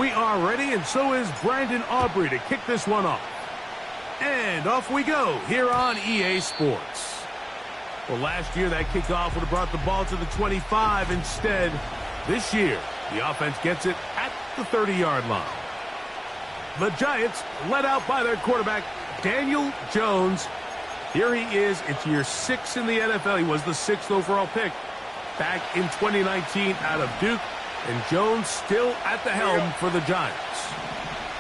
We are ready, and so is Brandon Aubrey to kick this one off. And off we go here on EA Sports. Well, last year that kickoff would have brought the ball to the 25. Instead, this year, the offense gets it at the 30-yard line. The Giants led out by their quarterback, Daniel Jones. Here he is. It's year 6 in the NFL. He was the 6th overall pick back in 2019 out of Duke. And Jones still at the helm for the Giants.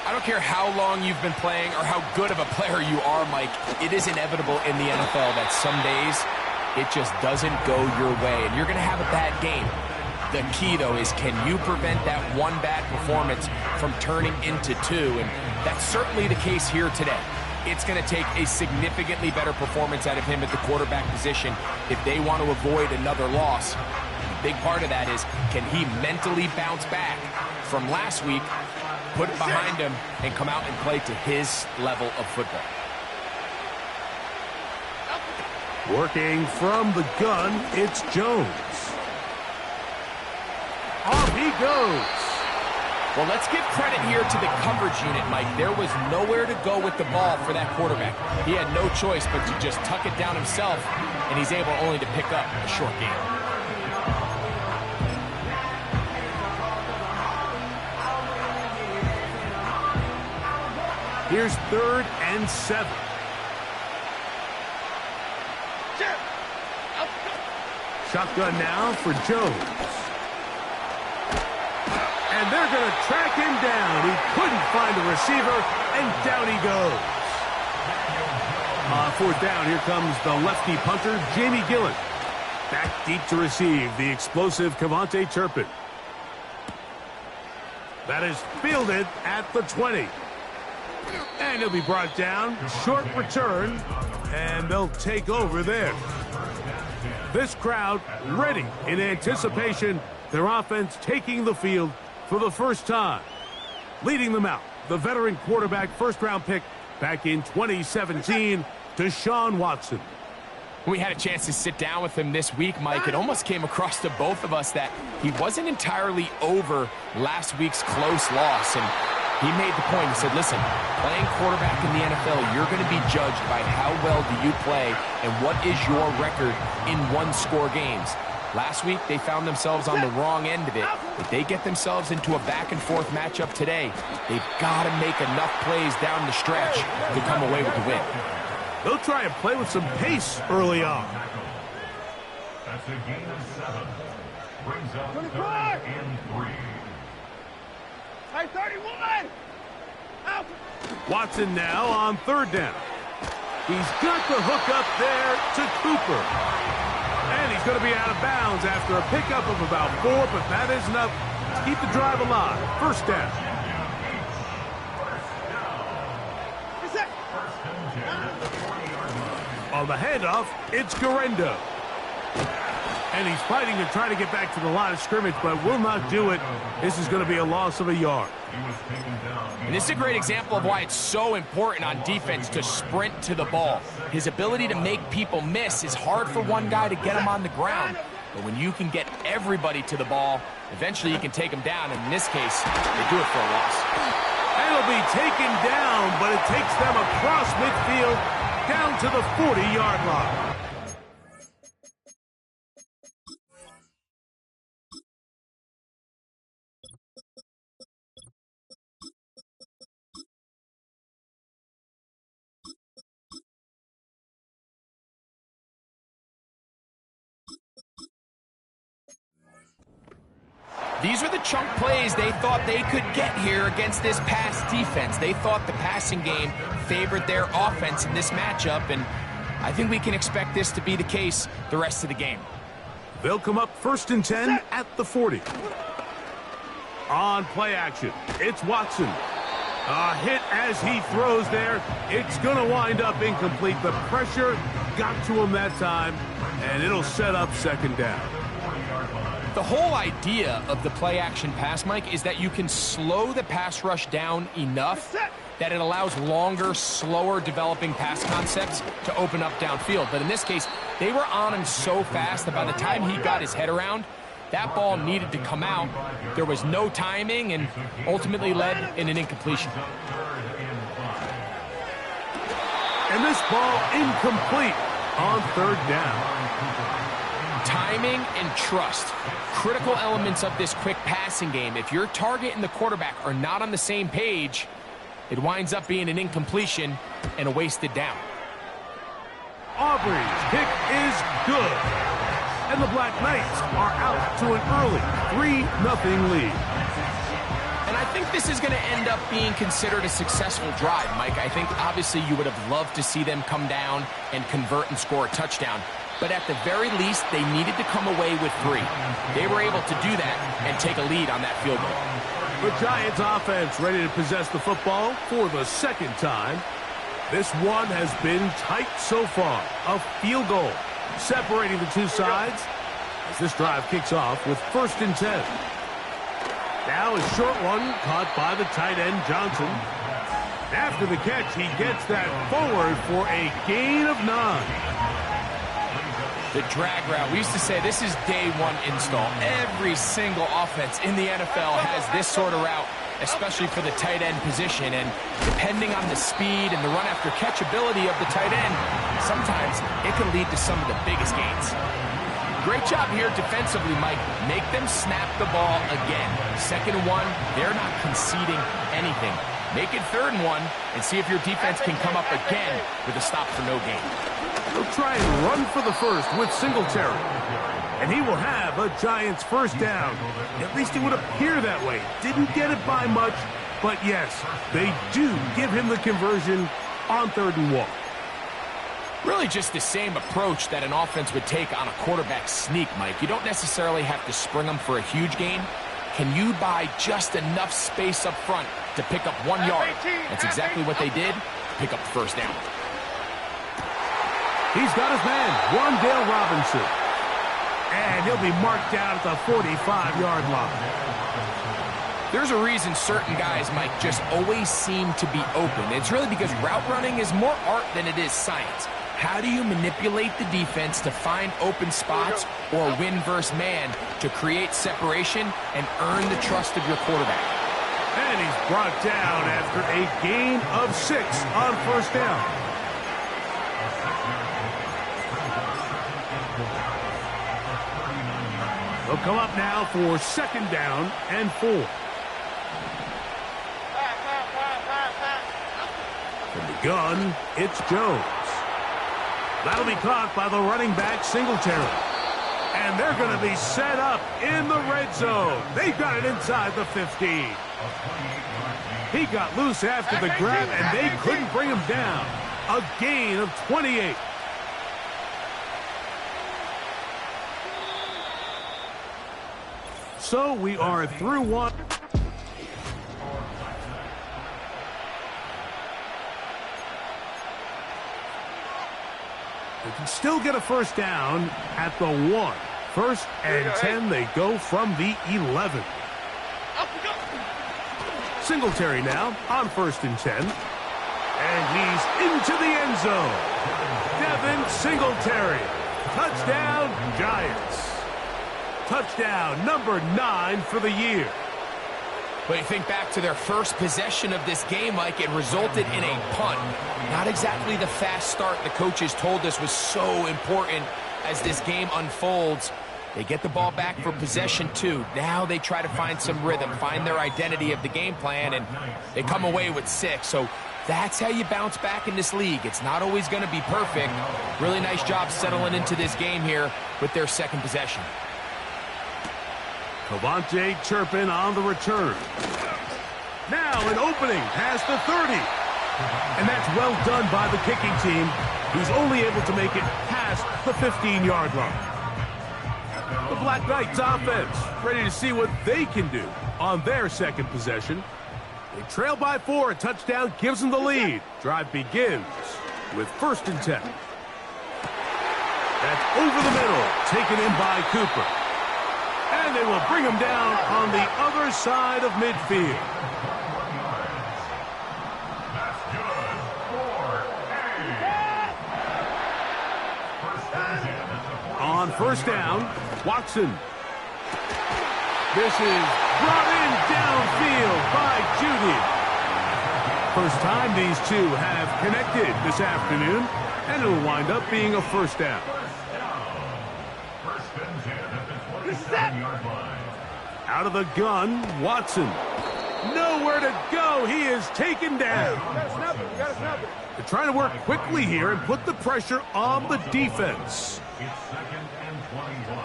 I don't care how long you've been playing or how good of a player you are, Mike. It is inevitable in the NFL that some days it just doesn't go your way, and you're going to have a bad game. The key, though, is can you prevent that one bad performance from turning into 2? And that's certainly the case here today. It's going to take a significantly better performance out of him at the quarterback position if they want to avoid another loss. A big part of that is, can he mentally bounce back from last week, put it behind him, and come out and play to his level of football? Working from the gun, it's Jones. Off he goes. Well, let's give credit here to the coverage unit, Mike. There was nowhere to go with the ball for that quarterback. He had no choice but to just tuck it down himself, and he's able only to pick up a short gain. Here's 3rd and 7. Shotgun now for Jones. And they're going to track him down. He couldn't find the receiver, and down he goes. On 4th down, here comes the lefty punter, Jamie Gillen. Back deep to receive the explosive Kevontae Turpin. That is fielded at the 20. And he'll be brought down. Short return, and they'll take over there. This crowd ready in anticipation. Their offense taking the field for the first time. Leading them out, the veteran quarterback, first-round pick back in 2017, Deshaun Watson. We had a chance to sit down with him this week, Mike. It almost came across to both of us that he wasn't entirely over last week's close loss. And he made the point. He said, listen, playing quarterback in the NFL, you're going to be judged by how well do you play and what is your record in one-score games. Last week, they found themselves on the wrong end of it. If they get themselves into a back-and-forth matchup today, they've got to make enough plays down the stretch to come away with the win. They'll try and play with some pace early on. That's a gain of 7. Brings up 3rd and 3. Hey, 31! Out! Watson now on 3rd down. He's got the hook up there to Cooper. And he's going to be out of bounds after a pickup of about 4, but that is enough to keep the drive alive. 1st down. On the handoff, it's Guerendo. And he's fighting to try to get back to the line of scrimmage, but will not do it. This is going to be a loss of a yard. And this is a great example of why it's so important on defense to sprint to the ball. His ability to make people miss is hard for one guy to get him on the ground. But when you can get everybody to the ball, eventually you can take them down. And in this case, they do it for a loss. And it'll be taken down, but it takes them across midfield down to the 40-yard line. These are the chunk plays they thought they could get here against this pass defense. They thought the passing game favored their offense in this matchup, and I think we can expect this to be the case the rest of the game. They'll come up 1st and 10 at the 40. On play action, it's Watson. A hit as he throws there. It's going to wind up incomplete. The pressure got to him that time, and it'll set up 2nd down. The whole idea of the play-action pass, Mike, is that you can slow the pass rush down enough that it allows longer, slower developing pass concepts to open up downfield. But in this case, they were on him so fast that by the time he got his head around, That ball needed to come out. There was no timing and ultimately led in an incompletion. And this ball incomplete on third down. Timing and trust, critical elements of this quick passing game. If your target and the quarterback are not on the same page, it winds up being an incompletion and a wasted down. Aubrey's kick is good. And the Black Knights are out to an early 3-0 lead. And I think this is going to end up being considered a successful drive, Mike. I think obviously you would have loved to see them come down and convert and score a touchdown. But at the very least, they needed to come away with 3. They were able to do that and take a lead on that field goal. The Giants offense ready to possess the football for the second time. This one has been tight so far. A field goal separating the two sides as this drive kicks off with 1st and 10. Now a short one caught by the tight end Johnson. After the catch, he gets that forward for a gain of 9. The drag route. We used to say this is day one install. Every single offense in the NFL has this sort of route, especially for the tight end position. And depending on the speed and the run after catch ability of the tight end, sometimes it can lead to some of the biggest gains. Great job here defensively, Mike. Make them snap the ball again. 2nd and 1, they're not conceding anything. Make it 3rd and 1 and see if your defense can come up again with a stop for no gain. He'll try and run for the first with Singletary. And he will have a Giants first down. At least it would appear that way. Didn't get it by much, but yes, they do give him the conversion on 3rd and 1. Really just the same approach that an offense would take on a quarterback sneak, Mike. You don't necessarily have to spring them for a huge gain. Can you buy just enough space up front to pick up 1 yard? That's exactly what they did. Pick up the first down. He's got his man, Wan'Dale Robinson. And he'll be marked down at the 45-yard line. There's a reason certain guys, Mike, just always seem to be open. It's really because route running is more art than it is science. How do you manipulate the defense to find open spots or win versus man to create separation and earn the trust of your quarterback? And he's brought down after a gain of 6 on 1st down. They'll come up now for 2nd down and 4. From the gun, it's Jones. That'll be caught by the running back, Singletary. And they're going to be set up in the red zone. They've got it inside the 15. He got loose after the grab, and they couldn't bring him down. A gain of 28. So we are through one. They can still get a first down at the 1. 1st and 10, they go from the 11. Singletary now on 1st and 10. And he's into the end zone. Devin Singletary. Touchdown, Giants. Touchdown number 9 for the year. But you think back to their first possession of this game, Mike, it resulted in a punt. Not exactly the fast start the coaches told us was so important as this game unfolds. They get the ball back for possession 2. Now they try to find some rhythm, find their identity of the game plan, and they come away with 6. So that's how you bounce back in this league. It's not always going to be perfect. Really nice job settling into this game here with their 2nd possession. Cavante Turpin on the return. Now an opening past the 30. And that's well done by the kicking team, who's only able to make it past the 15-yard line. The Black Knights offense ready to see what they can do on their 2nd possession. They trail by 4. A touchdown gives them the lead. Drive begins with 1st and 10. That's over the middle, taken in by Cooper. And they will bring him down on the other side of midfield. That's good for On 1st down, Watson. This is brought in downfield by Judy. First time these two have connected this afternoon, and it'll wind up being a first down. First and 10 at the 27-yard line. Out of the gun, Watson. Nowhere to go. He is taken down. They're trying to work quickly here and put the pressure on the defense. It's 2nd and 21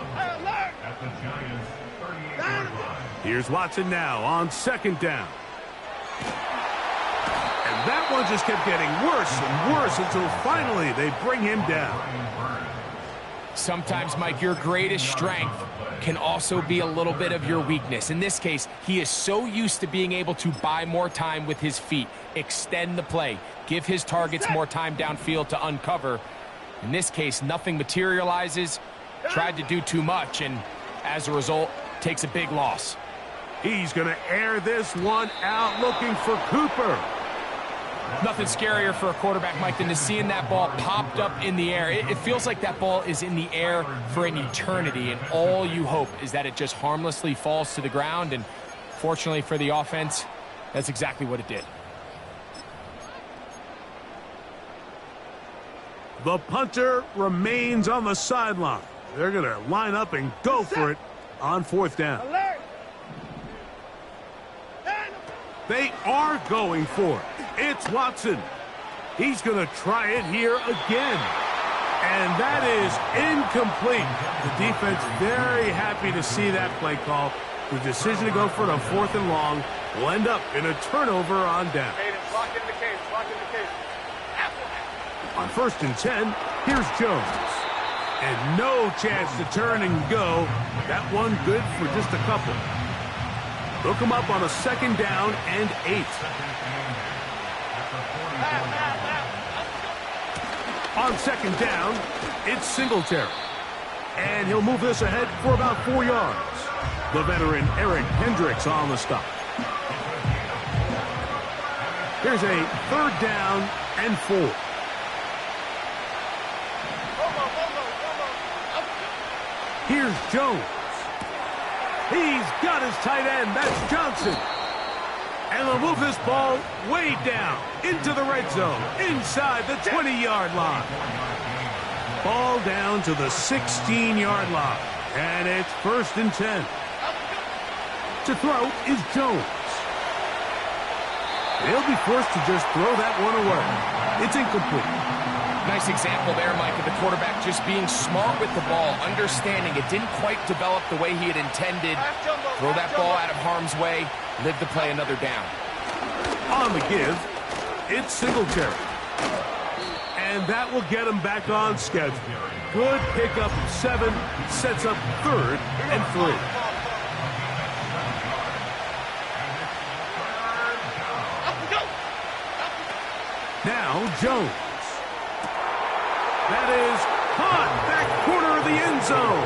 at the Giants' 38-yard line. Here's Watson now on 2nd down. And that one just kept getting worse and worse until finally they bring him down. Sometimes, Mike, your greatest strength can also be a little bit of your weakness. In this case, he is so used to being able to buy more time with his feet, extend the play, give his targets more time downfield to uncover. In this case, nothing materializes, tried to do too much, and as a result, takes a big loss. He's going to air this one out looking for Cooper. Nothing scarier for a quarterback, Mike, than to seeing that ball popped up in the air. It feels like that ball is in the air for an eternity, and all you hope is that it just harmlessly falls to the ground, and fortunately for the offense, that's exactly what it did. The punter remains on the sideline. They're going to line up and go for it on 4th down. They are going for it. It's Watson. He's going to try it here again. And that is incomplete. The defense very happy to see that play call. The decision to go for it on 4th and long will end up in a turnover on down. On 1st and 10, here's Jones. And no chance to turn and go. That one good for just a couple. They'll come up on a 2nd down and 8. On 2nd down, it's Singletary. And he'll move this ahead for about 4 yards. The veteran Eric Hendricks on the stop. Here's a 3rd down and 4. Here's Jones. He's got his tight end. That's Johnson. And they'll move this ball way down into the red zone, inside the 20-yard line. Ball down to the 16-yard line. And it's 1st and 10. To throw is Jones. They'll be forced to just throw that one away. It's incomplete. Nice example there, Mike, of the quarterback just being smart with the ball, understanding it didn't quite develop the way he had intended. Throw that ball out of harm's way, live to play another down. On the give, it's Singletary. And that will get him back on schedule. Good pickup of 7, sets up 3rd and 3. Now Jones. That is caught back corner of the end zone.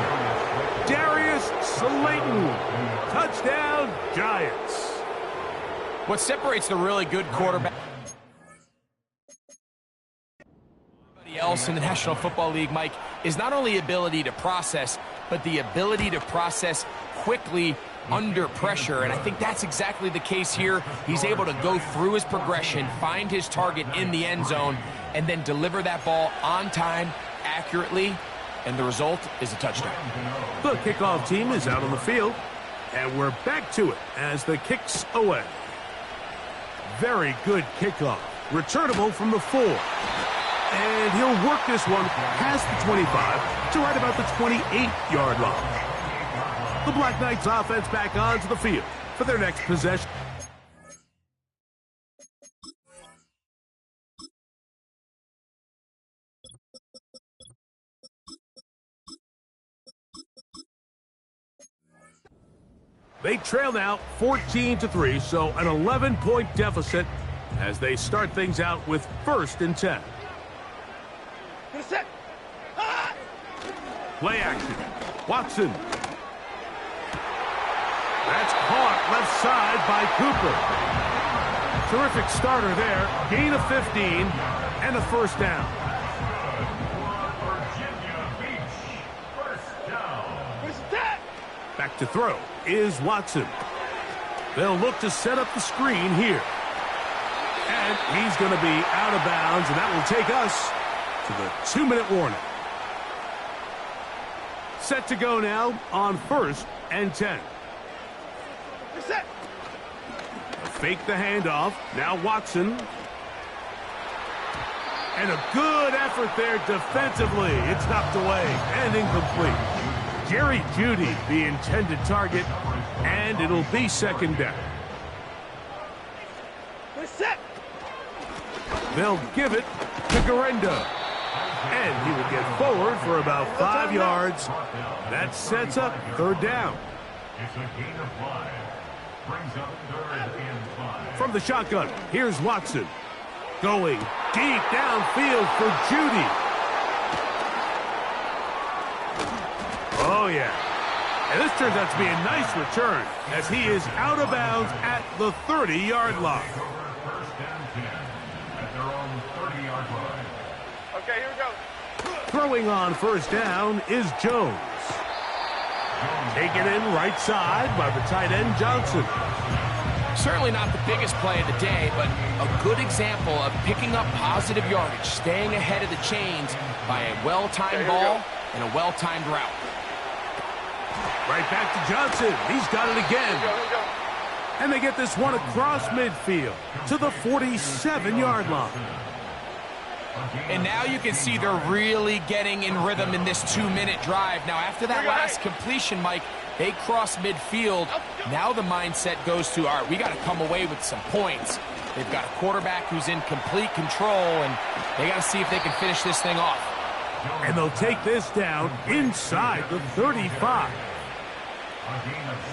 Darius Slayton. Touchdown, Giants. What separates the really good quarterback else in the National Football League, Mike, is not only ability to process, but the ability to process quickly under pressure, and I think that's exactly the case here. He's able to go through his progression, find his target in the end zone, and then deliver that ball on time, accurately, and the result is a touchdown. The kickoff team is out on the field, and we're back to it as the kick's away. Very good kickoff, returnable from the 4. And he'll work this one past the 25 to right about the 28-yard line. The Black Knights offense back onto the field for their next possession. They trail now 14-3, so an 11-point deficit as they start things out with 1st and 10. Play action. Watson. That's caught left side by Cooper. Terrific starter there. Gain of 15 and a 1st down. Virginia Beach, 1st down. Back To throw is Watson. They'll look to set up the screen here. And he's going to be out of bounds, and that will take us to the 2-minute warning. Set to go now on 1st and 10. Set. Fake the handoff. Now Watson. And a good effort there defensively. It's knocked away and incomplete. Jerry Jeudy, the intended target, and it'll be 2nd down. Set. They'll give it to Garenda. And he will get forward for about 5 yards. That sets up 3rd down. It's a gain of 5. Brings up 3rd and 5. From the shotgun, here's Watson. Going deep downfield for Jeudy. Oh, yeah. And this turns out to be a nice return as he is out of bounds at the 30-yard line. 1st and 10 at their own 30-yard line. Okay, here we go. Throwing on 1st down is Jones. Taken in right side by the tight end Johnson. Certainly not the biggest play of the day, but a good example of picking up positive yardage, staying ahead of the chains by a well-timed ball and a well-timed route. Right back to Johnson. He's got it again. Here we go. And they get this one across midfield to the 47-yard line. And now you can see they're really getting in rhythm in this 2-minute drive. Now, after that last completion, Mike, they cross midfield. Now the mindset goes to, all right, we got to come away with some points. They've got a quarterback who's in complete control, and they got to see if they can finish this thing off. And they'll take this down inside the 35.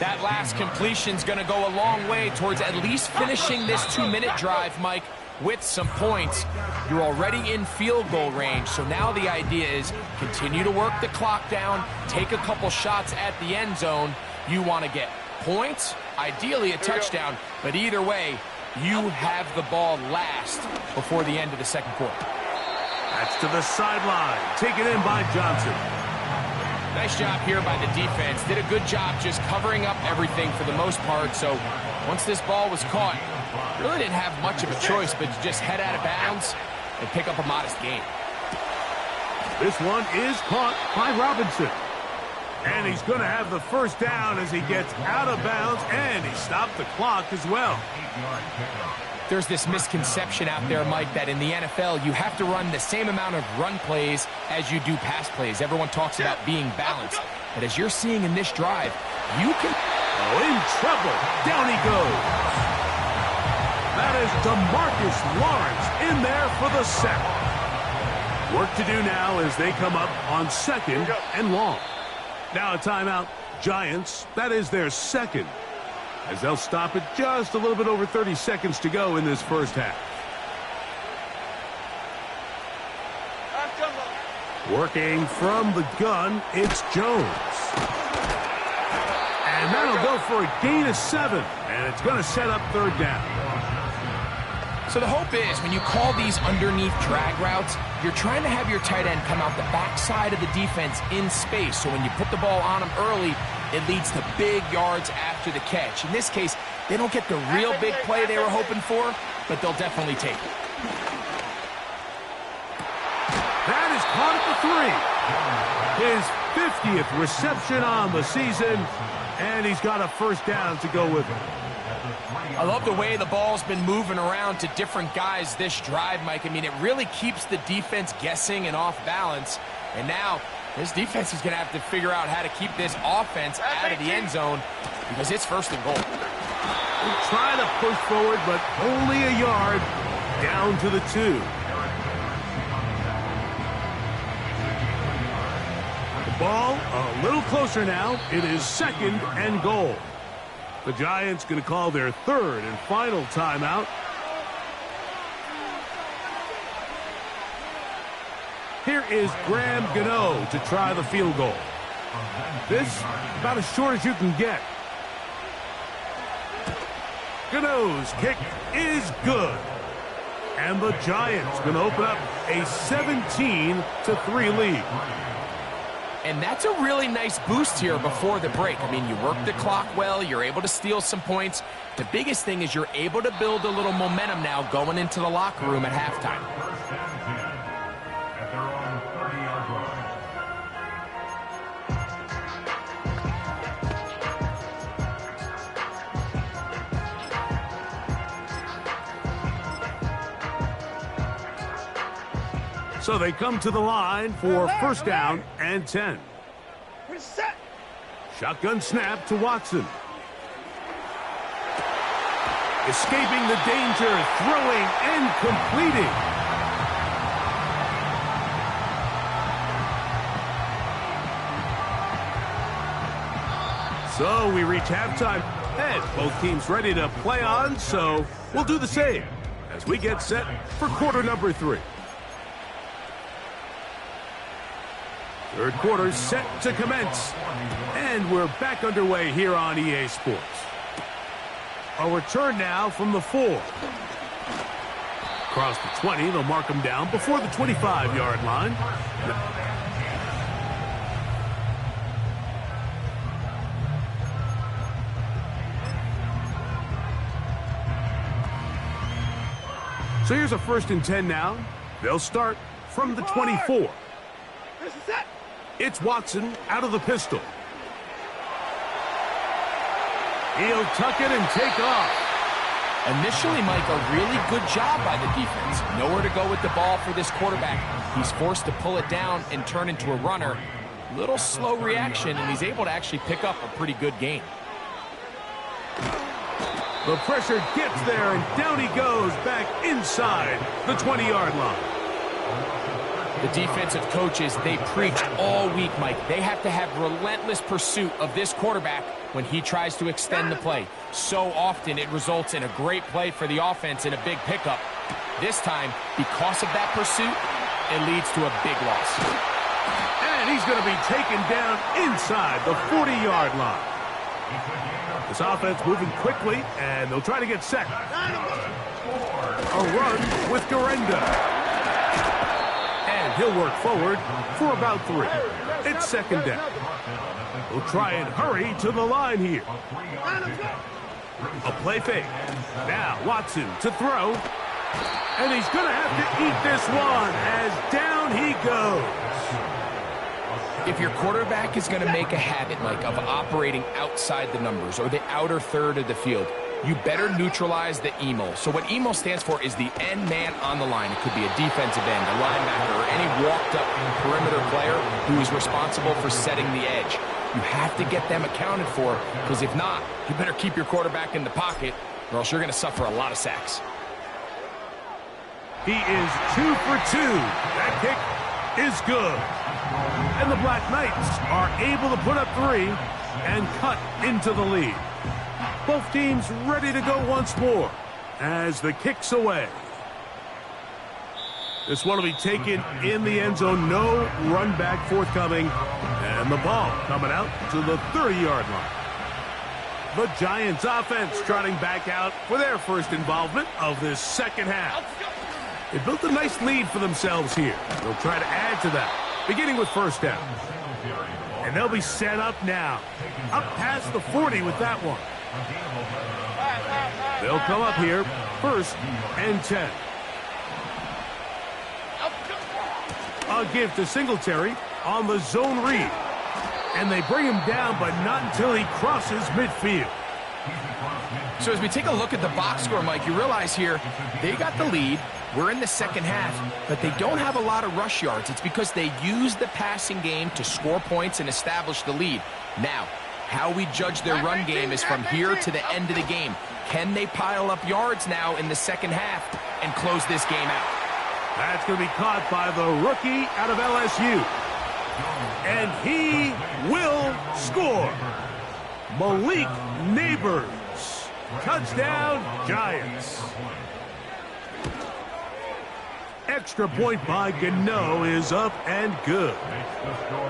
That last completion's going to go a long way towards at least finishing this 2-minute drive, Mike, with some points. You're already in field goal range, so now the idea is continue to work the clock down, take a couple shots at the end zone. You want to get points, ideally a touchdown, but either way, you have the ball last before the end of the 2nd quarter. That's to the sideline, taken in by Johnson. Nice job here by the defense. Did a good job just covering up everything for the most part, so once this ball was caught, really didn't have much of a choice but to just head out of bounds and pick up a modest gain. This one is caught by Robinson. And he's going to have the 1st down as he gets out of bounds, and he stopped the clock as well. There's this misconception out there, Mike, that in the NFL you have to run the same amount of run plays as you do pass plays. Everyone talks about being balanced. But as you're seeing in this drive, you can... Oh, in trouble. Down he goes. That is DeMarcus Lawrence in there for the sack. Work to do now as they come up on 2nd and long. Now a timeout. Giants, that is their 2nd. As they'll stop it just a little bit over 30 seconds to go in this 1st half. Working from the gun, it's Jones. And that'll go for a gain of 7. And it's going to set up 3rd down. So the hope is when you call these underneath drag routes, you're trying to have your tight end come out the backside of the defense in space. So when you put the ball on him early, it leads to big yards after the catch. In this case, they don't get the real big play they were hoping for, but they'll definitely take it. That is caught at the 3. His 50th reception on the season, and he's got a 1st down to go with it. I love the way the ball's been moving around to different guys this drive, Mike. I mean, it really keeps the defense guessing and off balance. And now this defense is going to have to figure out how to keep this offense out of the end zone because it's 1st and goal. We're trying to push forward, but only a yard down to the 2. The ball a little closer now. It is 2nd and goal. The Giants going to call their 3rd and final timeout. Here is Graham Gano to try the field goal. This about as short as you can get. Gano's kick is good. And the Giants going to open up a 17-3 lead. And that's a really nice boost here before the break. I mean, you work the clock well, you're able to steal some points. The biggest thing is you're able to build a little momentum now going into the locker room at halftime. First and 10 at their own 30-yard line. So they come to the line for first down and 10. Reset. Shotgun snap to Watson. Escaping the danger, throwing and completing. So we reach halftime. And both teams ready to play on, so we'll do the same as we get set for quarter number 3. Third quarter set to commence. And we're back underway here on EA Sports. A return now from the 4. Across the 20, they'll mark them down before the 25-yard line. So here's a first and 10 now. They'll start from the 24. This is it. It's Watson out of the pistol. He'll tuck it and take off. Initially, Mike, a really good job by the defense. Nowhere to go with the ball for this quarterback. He's forced to pull it down and turn into a runner. Little slow reaction, and he's able to actually pick up a pretty good gain. The pressure gets there, and down he goes back inside the 20-yard line. The defensive coaches, they preach all week, Mike. They have to have relentless pursuit of this quarterback when he tries to extend the play. So often it results in a great play for the offense and a big pickup. This time, because of that pursuit, it leads to a big loss. And he's going to be taken down inside the 40-yard line. This offense moving quickly, and they'll try to get set. A run with Garenda. And he'll work forward for about 3. It's second down. We'll try and hurry to the line here. A play fake. Now Watson to throw. And he's going to have to eat this one as down he goes. If your quarterback is going to make a habit, Mike, of operating outside the numbers or the outer third of the field, you better neutralize the EMO. So what EMO stands for is the end man on the line. It could be a defensive end, a linebacker, or any walked-up perimeter player who is responsible for setting the edge. You have to get them accounted for, because if not, you better keep your quarterback in the pocket, or else you're going to suffer a lot of sacks. He is 2 for 2. That kick is good. And the Black Knights are able to put up 3 and cut into the lead. Both teams ready to go once more as the kick's away. This one will be taken in the end zone. No run back forthcoming. And the ball coming out to the 30-yard line. The Giants offense trotting back out for their first involvement of this second half. They built a nice lead for themselves here. They'll try to add to that, beginning with first down. And they'll be set up now. Up past the 40 with that one. They'll come up here, first and 10. A give to Singletary on the zone read. And they bring him down, but not until he crosses midfield. So as we take a look at the box score, Mike, you realize here they got the lead. We're in the second half, but they don't have a lot of rush yards. It's because they use the passing game to score points and establish the lead. Now, how we judge their run game is from here to the end of the game. Can they pile up yards now in the second half and close this game out? That's going to be caught by the rookie out of LSU. And he will score. Malik Neighbors. Touchdown, Giants. Extra point by Gano is up and good.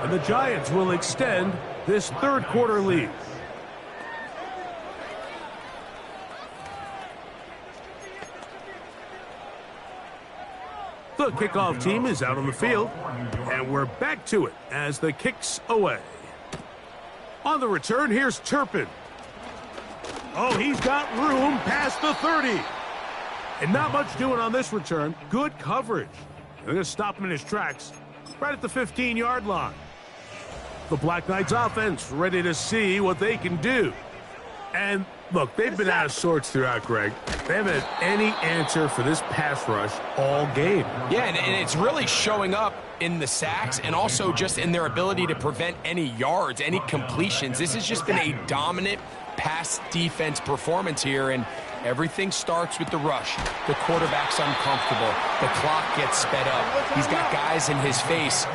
And the Giants will extend this third quarter lead. The kickoff team is out on the field, and we're back to it as the kick's away. On the return, here's Turpin. Oh, he's got room past the 30. And not much doing on this return. Good coverage. They're going to stop him in his tracks right at the 15-yard line. The Black Knights offense ready to see what they can do. And look, they've been out of sorts throughout, Greg. They haven't had any answer for this pass rush all game. Yeah, and it's really showing up in the sacks and also just in their ability to prevent any yards, any completions. This has just been a dominant pass defense performance here, and everything starts with the rush. The quarterback's uncomfortable. The clock gets sped up. He's got guys in his face.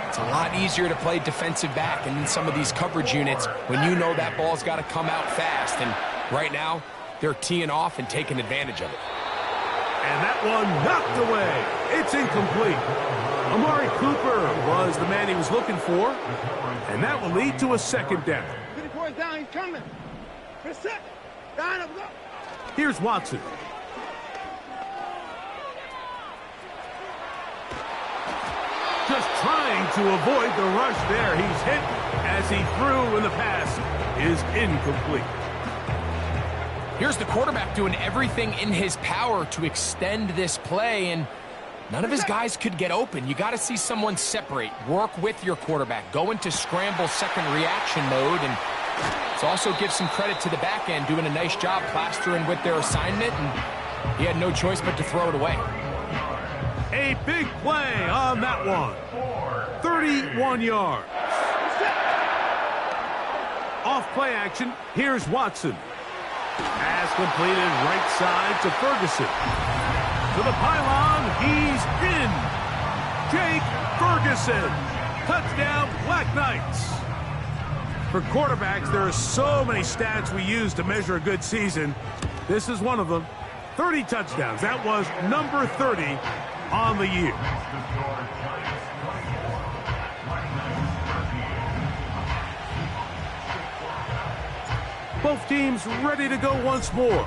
It's a lot easier to play defensive back and in some of these coverage units when you know that ball's got to come out fast. And right now, they're teeing off and taking advantage of it. And that one knocked away. It's incomplete. Amari Cooper was the man he was looking for, and that will lead to a second down. 24 is down, he's coming. For set. Down, up, up. Here's Watson. Just trying to avoid the rush there. He's hit as he threw, and the pass is incomplete. Here's the quarterback doing everything in his power to extend this play, and none of his guys could get open. You got to see someone separate, work with your quarterback, go into scramble second reaction mode, and let's also give some credit to the back end doing a nice job plastering with their assignment, and he had no choice but to throw it away. A big play on that one. 31 yards. Off play action, here's Watson. Pass completed right side to Ferguson. To the pylon, he's in. Jake Ferguson. Touchdown, Black Knights. For quarterbacks, there are so many stats we use to measure a good season. This is one of them. 30 touchdowns. That was number 30 on the year. Both teams ready to go once more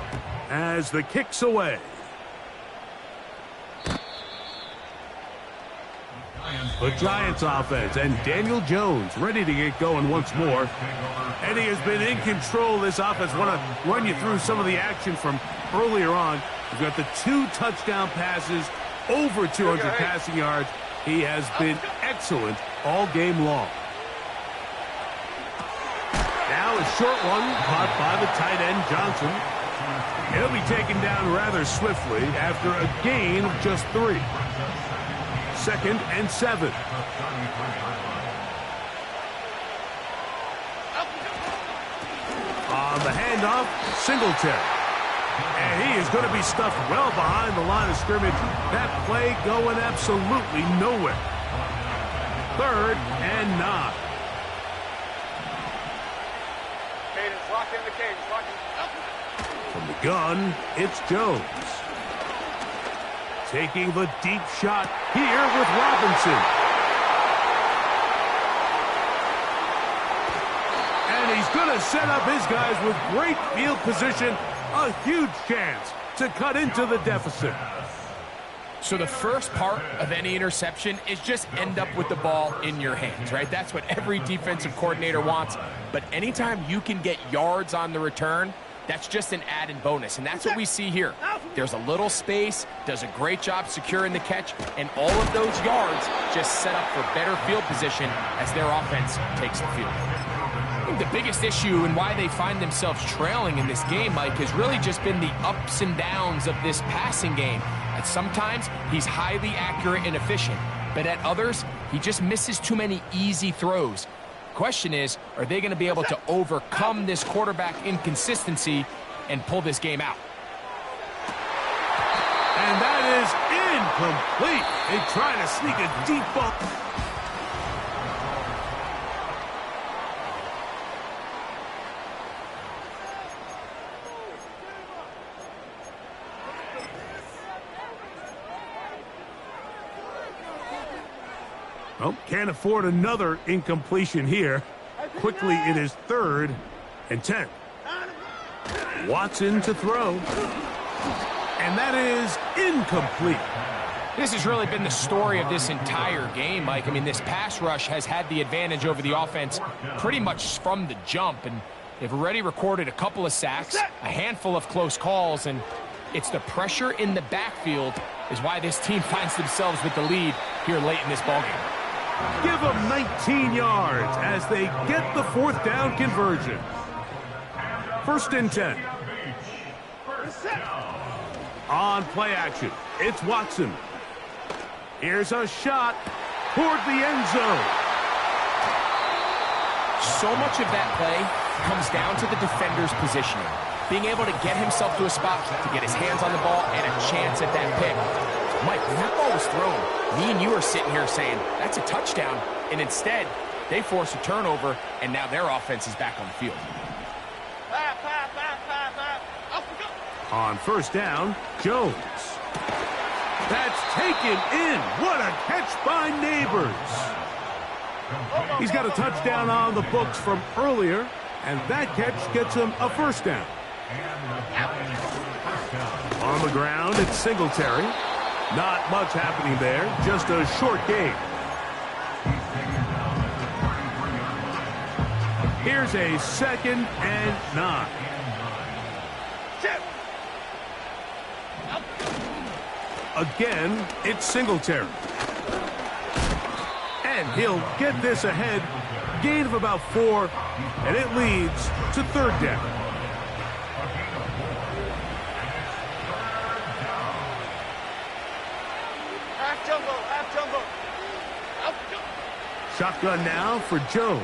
as the kick's away. The Giants offense and Daniel Jones ready to get going once more. Eddie has been in control of this offense. Want to run you through some of the action from earlier on. We've got the 2 touchdown passes, over 200 passing yards. He has been excellent all game long. Now a short one caught by the tight end Johnson. He'll be taken down rather swiftly after a gain of just 3. 2nd and 7. On the handoff, Singletary. And he is going to be stuffed well behind the line of scrimmage. That play going absolutely nowhere. 3rd and 9. Cadence, lock in the cadence, lock in. From the gun, it's Jones. Taking the deep shot here with Robinson. And he's going to set up his guys with great field position. A huge chance to cut into the deficit. So the first part of any interception is just end up with the ball in your hands, right? That's what every defensive coordinator wants. But anytime you can get yards on the return, that's just an added bonus, and that's what we see here. There's a little space, does a great job securing the catch, and all of those yards just set up for better field position as their offense takes the field. I think the biggest issue and why they find themselves trailing in this game, Mike, has really just been the ups and downs of this passing game. And sometimes he's highly accurate and efficient, but at others, he just misses too many easy throws. Question is, are they going to be able to overcome this quarterback inconsistency and pull this game out? And that is incomplete. They try to sneak a deep ball. Well, can't afford another incompletion here. Quickly, it is 3rd and 10. Watson to throw. And that is incomplete. This has really been the story of this entire game, Mike. I mean, this pass rush has had the advantage over the offense pretty much from the jump, and they've already recorded a couple of sacks, a handful of close calls, and it's the pressure in the backfield is why this team finds themselves with the lead here late in this ballgame. Give them 19 yards as they get the fourth down conversion. 1st and 10. On play action, it's Watson. Here's a shot toward the end zone. So much of that play comes down to the defender's positioning. Being able to get himself to a spot to get his hands on the ball and a chance at that pick. Mike, when that ball was thrown, me and you are sitting here saying, that's a touchdown. And instead, they force a turnover, and now their offense is back on the field. On 1st down, Jones. That's taken in. What a catch by Neighbors. He's got a touchdown on the books from earlier, and that catch gets him a 1st down. On the ground, it's Singletary. Not much happening there, just a short game. Here's a 2nd and 9. Again, it's Singletary. And he'll get this ahead. Gain of about 4, and it leads to 3rd down. Half jumbo. Shotgun now for Jones.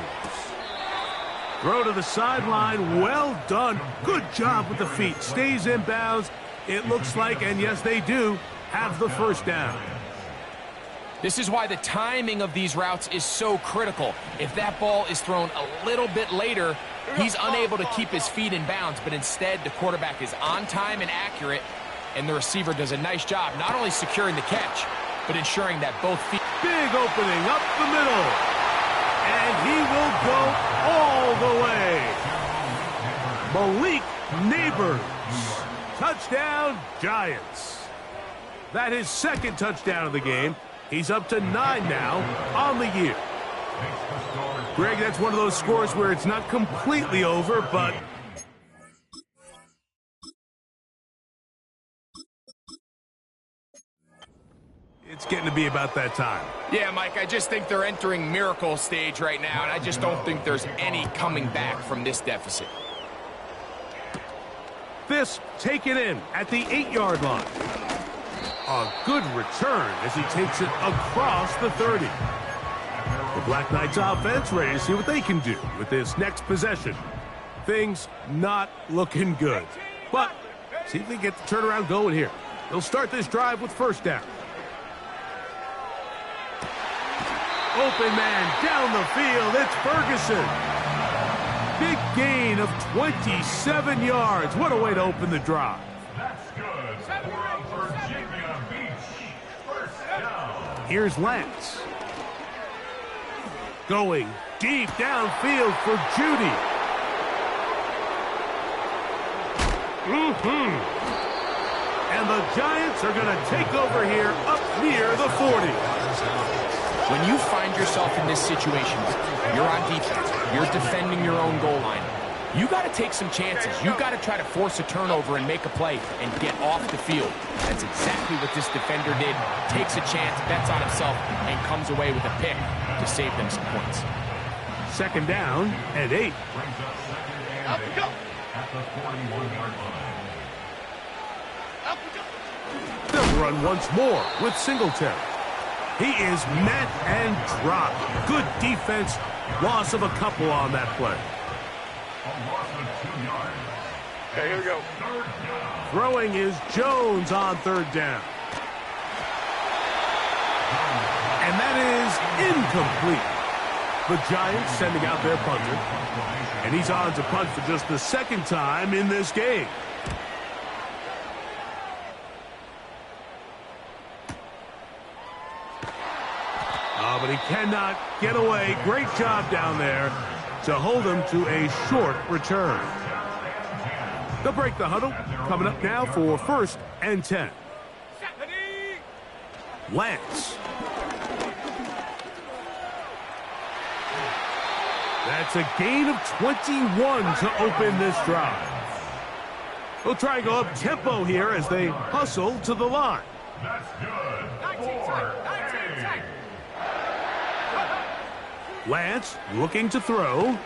Throw to the sideline. Well done. Good job with the feet. Stays in bounds. It looks like, and yes, they do, have the 1st down. This is why the timing of these routes is so critical. If that ball is thrown a little bit later, he's unable to keep his feet in bounds, but instead the quarterback is on time and accurate, and the receiver does a nice job not only securing the catch, but ensuring that both feet... Big opening up the middle. And he will go all the way. Malik Neighbors. Touchdown, Giants. That is 2nd touchdown of the game. He's up to 9 now on the year. Greg, that's one of those scores where it's not completely over, but... it's getting to be about that time. Yeah, Mike, I just think they're entering miracle stage right now, and I just don't think there's any coming back from this deficit. This taken in at the 8-yard line. A good return as he takes it across the 30. The Black Knights offense ready to see what they can do with this next possession. Things not looking good. But see if they get the turnaround going here. They'll start this drive with 1st down. Open man down the field. It's Ferguson. Big gain of 27 yards. What a way to open the drive. That's good for Virginia Beach. 1st down. Here's Lance. Going deep downfield for Judy. And the Giants are going to take over here up near the 40. When you find yourself in this situation, you're on defense, you're defending your own goal line, you got to take some chances. You got to try to force a turnover and make a play and get off the field. That's exactly what this defender did. Takes a chance, bets on himself, and comes away with a pick to save them some points. 2nd down and 8. Brings up 2nd and 8 at the 41-yard line. They'll run once more with Singletary. He is met and dropped. Good defense. Loss of a couple on that play. A loss of 2 yards. Okay, here we go. 3rd down. Throwing is Jones on 3rd down. And that is incomplete. The Giants sending out their punter. And he's on to punt for just the 2nd time in this game. Oh, but he cannot get away. Great job down there to hold him to a short return. They'll break the huddle. Coming up now for 1st and 10. Lance. That's a gain of 21 to open this drive. They'll try and go up tempo here as they hustle to the line. That's good. 19. Lance looking to throw.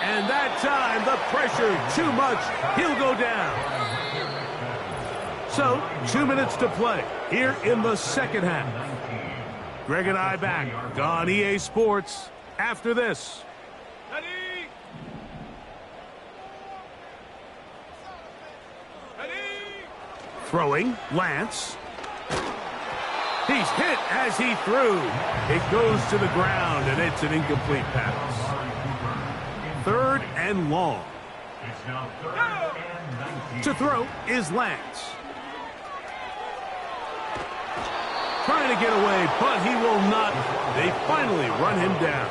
And that time, the pressure too much. He'll go down. So, 2 minutes to play here in the second half. Greg and I back on EA Sports after this. Throwing, Lance. He's hit as he threw. It goes to the ground, and it's an incomplete pass. 3rd and long. It's now 3rd and 19. To throw is Lance. Trying to get away, but he will not. They finally run him down.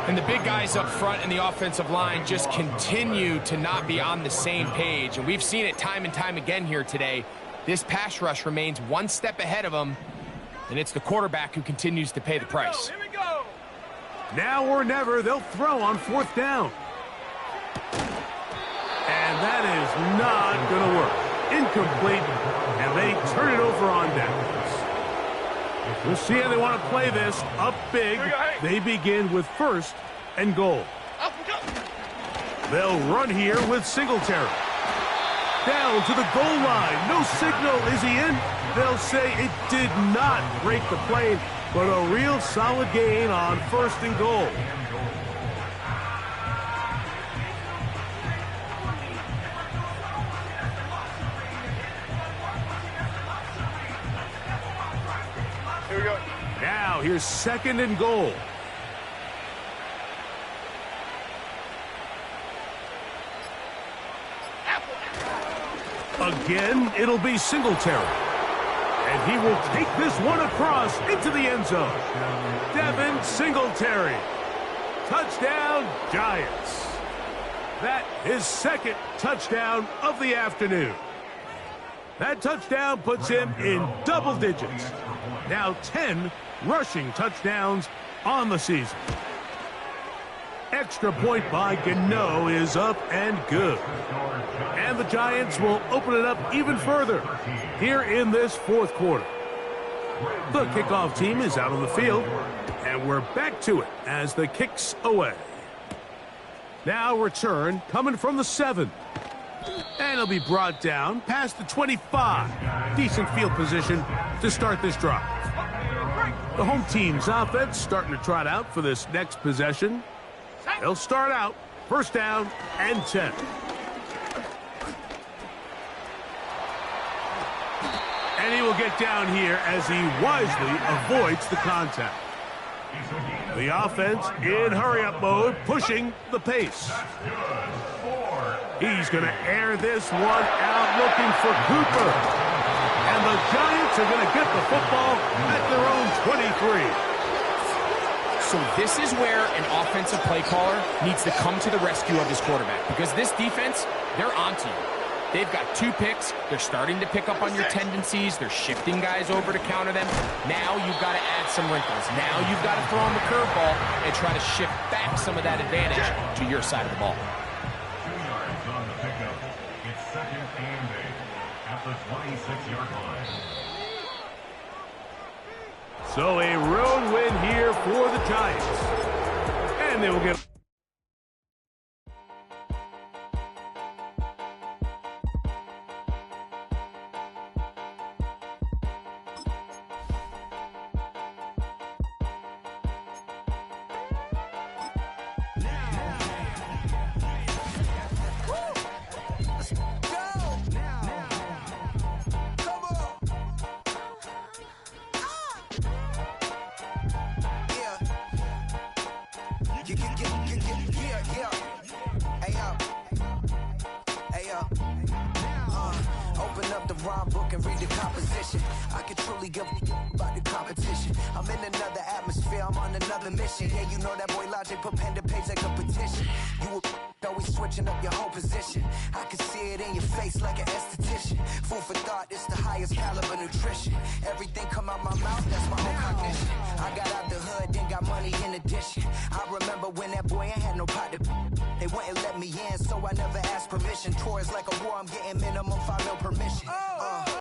And the big guys up front in the offensive line just continue to not be on the same page. And we've seen it time and time again here today. This pass rush remains one step ahead of them, and it's the quarterback who continues to pay the price. Here we go. Now or never, they'll throw on 4th down. And that is not going to work. Incomplete, and they turn it over on downs. We'll see how they want to play this. Up big, they begin with 1st and goal. They'll run here with Singletary. Down to the goal line. No signal. Is he in? They'll say it did not break the plane, but a real solid gain on 1st and goal. Here we go. Now here's 2nd and goal. Again, it'll be Singletary. And he will take this one across into the end zone. Devin Singletary. Touchdown, Giants. That is 2nd touchdown of the afternoon. That touchdown puts him in double digits. Now 10 rushing touchdowns on the season. Extra point by Gano is up and good. And the Giants will open it up even further here in this 4th quarter. The kickoff team is out on the field, and we're back to it as the kick's away. Now return coming from the 7. And it'll be brought down past the 25. Decent field position to start this drive. The home team's offense starting to trot out for this next possession. They'll start out 1st down and 10. And he will get down here as he wisely avoids the contact. The offense in hurry-up mode, pushing the pace. He's going to air this one out looking for Cooper. And the Giants are going to get the football at their own 23. So this is where an offensive play caller needs to come to the rescue of his quarterback, because this defense, they're onto you. They've got 2 picks. They're starting to pick up on your tendencies. They're shifting guys over to counter them. Now you've got to add some wrinkles. Now you've got to throw on the curveball and try to shift back some of that advantage to your side of the ball. 2 yards on the pickup. It's 2nd and 8 at the 26-yard line. So a road win here for the Giants. And they will get... Open up the rhyme book and read the composition. I could truly give about the competition. I'm in another atmosphere, I'm on another mission. Yeah, you know that boy Logic put pen to page like a petition. You always switching up your whole position. I can see it in your face like an esthetician. Food for thought, it's the highest caliber nutrition. Everything come out my mouth, that's my own cognition. I got out the hood, then got money in addition. I remember when that boy ain't had no pot to. They wouldn't let me in, so I never asked permission. Tours like a war, I'm getting minimum 5 mil permission.